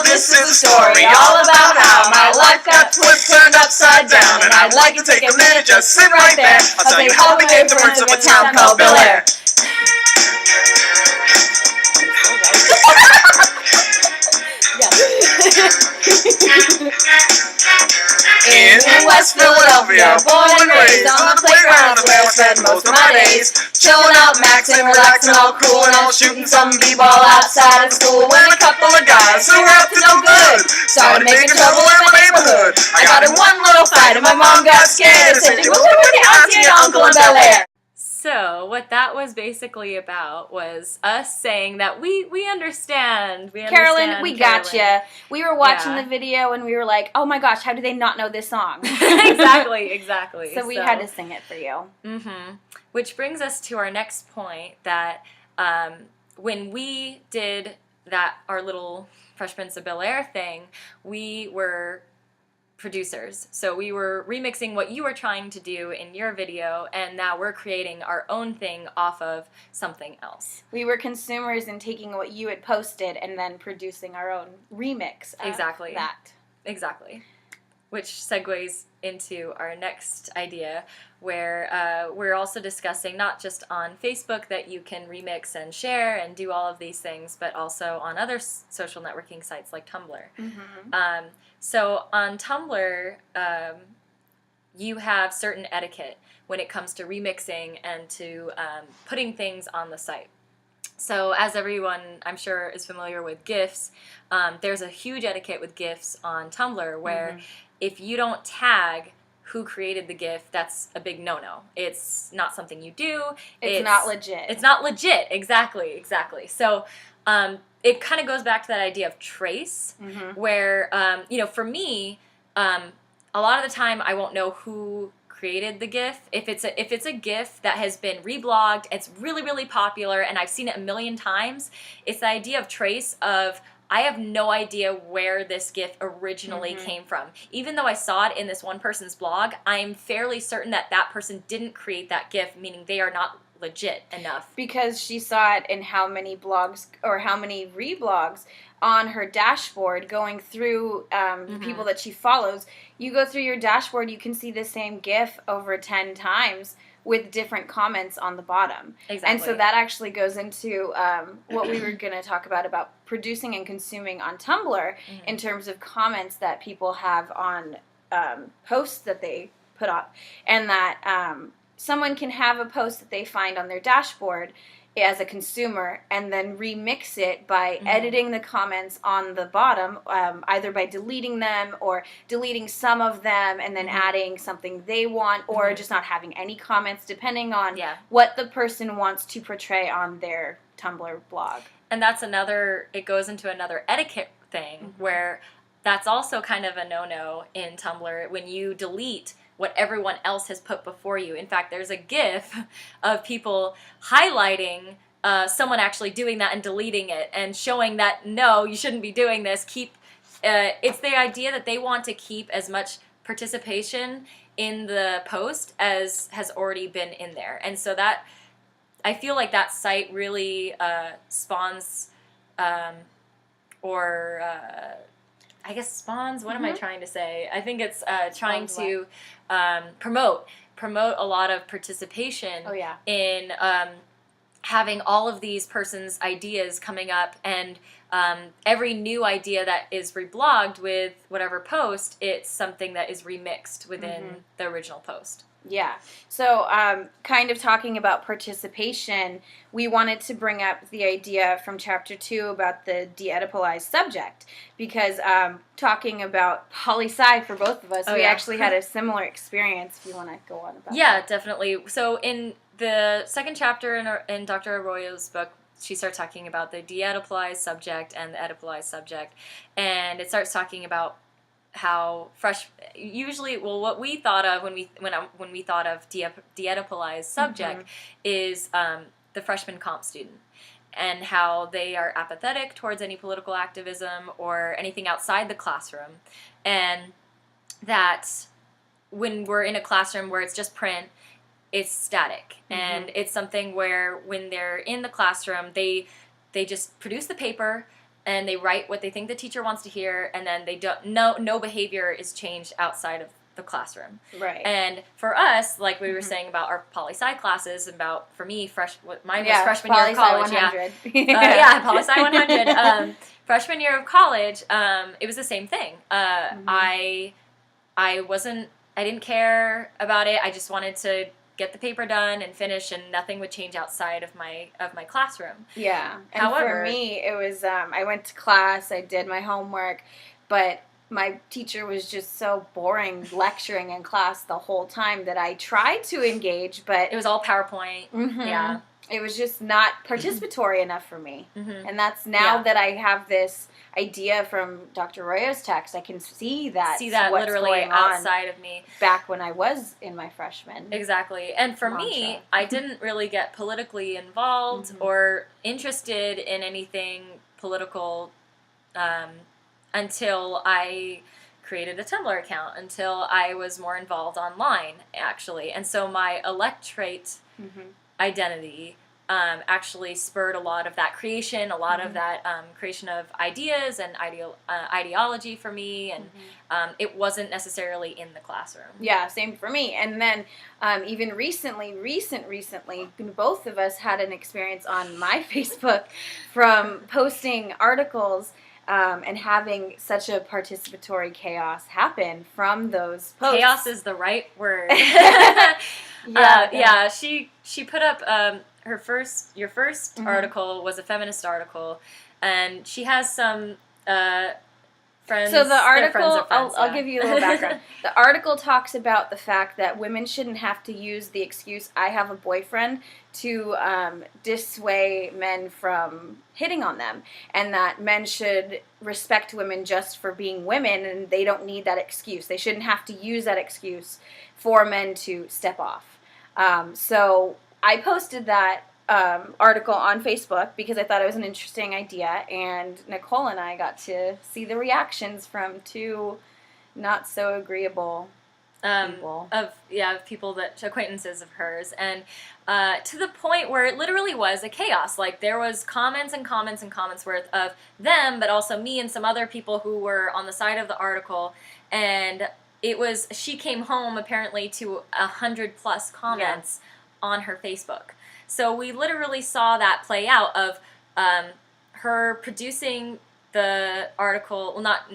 this is a story all about how my life got flipped, turned upside down, and I'd like to take a minute, just sit right there. I'll tell you how we made the words of a town called Bel Air. In West Philadelphia, born and raised on the playground where I spent most of my days, chilling out, maxing, relaxing, all cool, and all shooting some b-ball outside of school. When a couple of guys who were up to no good started making trouble in my neighborhood. I got in one little fight, and my mom got scared and said she was with the auntie and uncle in Bel Air. So what that was basically about was us saying that we understand. Carolyn, we gotcha. We were watching the video and we were like, oh my gosh, how do they not know this song? Exactly. So we had to sing it for you. Mm-hmm. Which brings us to our next point, that when we did our little Fresh Prince of Bel Air thing, we were producers. So we were remixing what you were trying to do in your video, and now we're creating our own thing off of something else. We were consumers and taking what you had posted and then producing our own remix of that. Exactly. Which segues into our next idea, where we're also discussing not just on Facebook that you can remix and share and do all of these things, but also on other social networking sites like Tumblr. Mm-hmm. So on Tumblr, you have certain etiquette when it comes to remixing and to putting things on the site. So as everyone, I'm sure, is familiar with GIFs, there's a huge etiquette with GIFs on Tumblr where if you don't tag who created the GIF, that's a big no-no. It's not something you do. It's not legit. It's not legit. Exactly. So it kind of goes back to that idea of trace, where, for me, a lot of the time I won't know who created the GIF. If it's a GIF that has been reblogged, it's really, really popular, and I've seen it a million times, it's the idea of trace of, I have no idea where this GIF originally came from. Even though I saw it in this one person's blog, I'm fairly certain that that person didn't create that GIF, meaning they are not legit enough. Because she saw it in how many blogs or how many reblogs on her dashboard going through the people that she follows. You go through your dashboard, you can see the same GIF over 10 times with different comments on the bottom. Exactly. And so that actually goes into what we were going to talk about producing and consuming on Tumblr in terms of comments that people have on posts that they put up. And that someone can have a post that they find on their dashboard as a consumer and then remix it by editing the comments on the bottom, either by deleting them or deleting some of them and then adding something they want, or just not having any comments, depending on what the person wants to portray on their Tumblr blog. And that's it goes into another etiquette thing where that's also kind of a no-no in Tumblr when you delete what everyone else has put before you. In fact, there's a GIF of people highlighting someone actually doing that and deleting it and showing that, no, you shouldn't be doing this. It's the idea that they want to keep as much participation in the post as has already been in there. And so that, I feel like that site really spawns, what am I trying to say? I think it's trying to promote a lot of participation in having all of these persons' ideas coming up, and every new idea that is reblogged with whatever post, it's something that is remixed within the original post. Yeah. So kind of talking about participation, we wanted to bring up the idea from Chapter 2 about the de-Oedipalized subject, because talking about poli-sci for both of us, we actually had a similar experience. If you want to go on about that. Yeah, definitely. So in the second chapter in Dr. Arroyo's book, she starts talking about the de-Oedipalized subject and the Oedipalized subject, and it starts talking about how what we thought of when we thought of de-Oedipalized subject is the freshman comp student, and how they are apathetic towards any political activism or anything outside the classroom, and that when we're in a classroom where it's just print, it's static, and it's something where when they're in the classroom, they just produce the paper, and they write what they think the teacher wants to hear, and then they don't. No behavior is changed outside of the classroom. Right. And for us, like we were saying about our poli-sci classes, for me, mine was freshman year of college. 100. Poli-sci 100. Freshman year of college, it was the same thing. I didn't care about it. I just wanted to get the paper done and finish, and nothing would change outside of my classroom. Yeah. And however, for me, it was, I went to class, I did my homework, but my teacher was just so boring lecturing in class the whole time that I tried to engage, but... It was all PowerPoint. Yeah. It was just not participatory enough for me. And that's now that I have this idea from Dr. Royo's text, I can see that literally outside of me. Back when I was in my freshman. Exactly. And for me, I didn't really get politically involved or interested in anything political until I created a Tumblr account, until I was more involved online, actually. And so my electorate identity actually spurred a lot of that creation, a lot of that creation of ideas and ideology for me, and it wasn't necessarily in the classroom. Yeah, same for me. And then even recently, both of us had an experience on my Facebook from posting articles and having such a participatory chaos happen from those posts. Chaos is the right word. She put up your first article was a feminist article, and she has some friends. So the article, friends I'll give you a little background. The article talks about the fact that women shouldn't have to use the excuse, I have a boyfriend, to dissuade men from hitting on them, and that men should respect women just for being women, and they don't need that excuse. They shouldn't have to use that excuse for men to step off. So I posted that article on Facebook because I thought it was an interesting idea, and Nicole and I got to see the reactions from two not so agreeable people. Acquaintances of hers, and to the point where it literally was a chaos. Like, there was comments and comments and comments worth of them, but also me and some other people who were on the side of the article, and she came home apparently to 100+ comments on her Facebook. So we literally saw that play out of her producing the article, well, not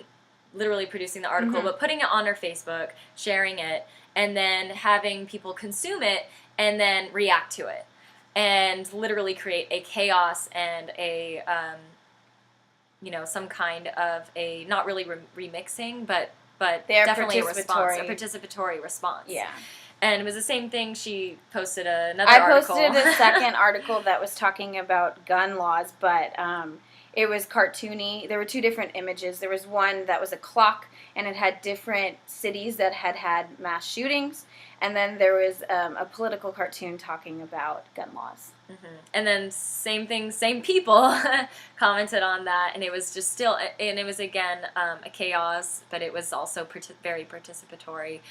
literally producing the article, but putting it on her Facebook, sharing it, and then having people consume it and then react to it, and literally create a chaos and a, some kind of a, not really remixing, but definitely a participatory response. Yeah. And it was the same thing. She posted another article. I posted a second article that was talking about gun laws, but it was cartoony. There were two different images. There was one that was a clock, and it had different cities that had had mass shootings. And then there was a political cartoon talking about gun laws. And then same thing, same people commented on that, and it was just still, and it was again a chaos, but it was also very participatory.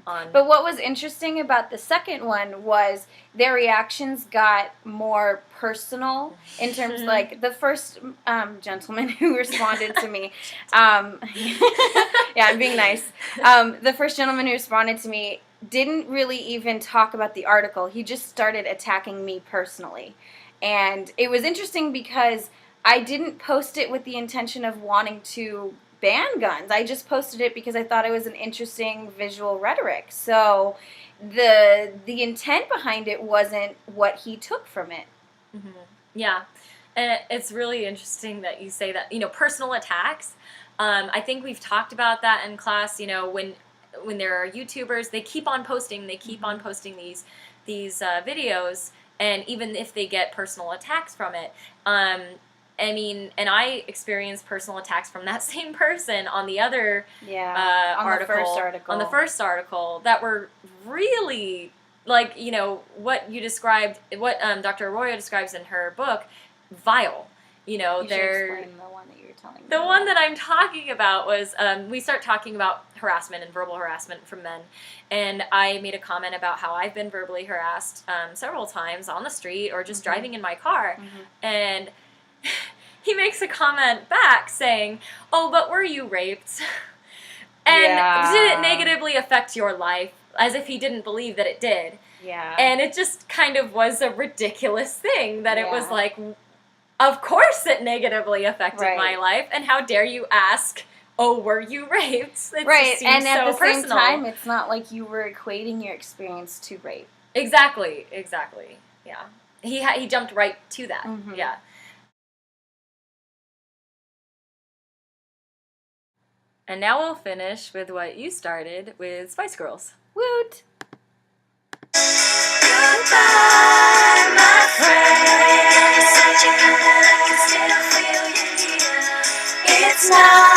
But what was interesting about the second one was their reactions got more personal in terms, like, the first gentleman who responded to me, I'm being nice, the first gentleman who responded to me didn't really even talk about the article. He just started attacking me personally. And it was interesting because I didn't post it with the intention of wanting to ban guns. I just posted it because I thought it was an interesting visual rhetoric. So the intent behind it wasn't what he took from it. Yeah. And it's really interesting that you say that, personal attacks. I think we've talked about that in class, when there are YouTubers, they keep on posting these videos, and even if they get personal attacks from it, and I experienced personal attacks from that same person on the other on the first article that were really, like, what you described, what Dr. Arroyo describes in her book, vile. You should explain the one that you were telling me The about. one that I'm talking about was, we start talking about harassment and verbal harassment from men, and I made a comment about how I've been verbally harassed several times on the street or just driving in my car, and he makes a comment back saying, "Oh, but were you raped?" And did it negatively affect your life? As if he didn't believe that it did. Yeah. And it just kind of was a ridiculous thing that it was like, of course it negatively affected my life, and how dare you ask, "Oh, were you raped?" It just seems and at so the personal. same time, it's not like you were equating your experience to rape. Exactly. Yeah. He jumped right to that. Mm-hmm. Yeah. And now we'll finish with what you started with Spice Girls. Woot! Goodbye, my friend. You're such a good that I can still feel you here. It's not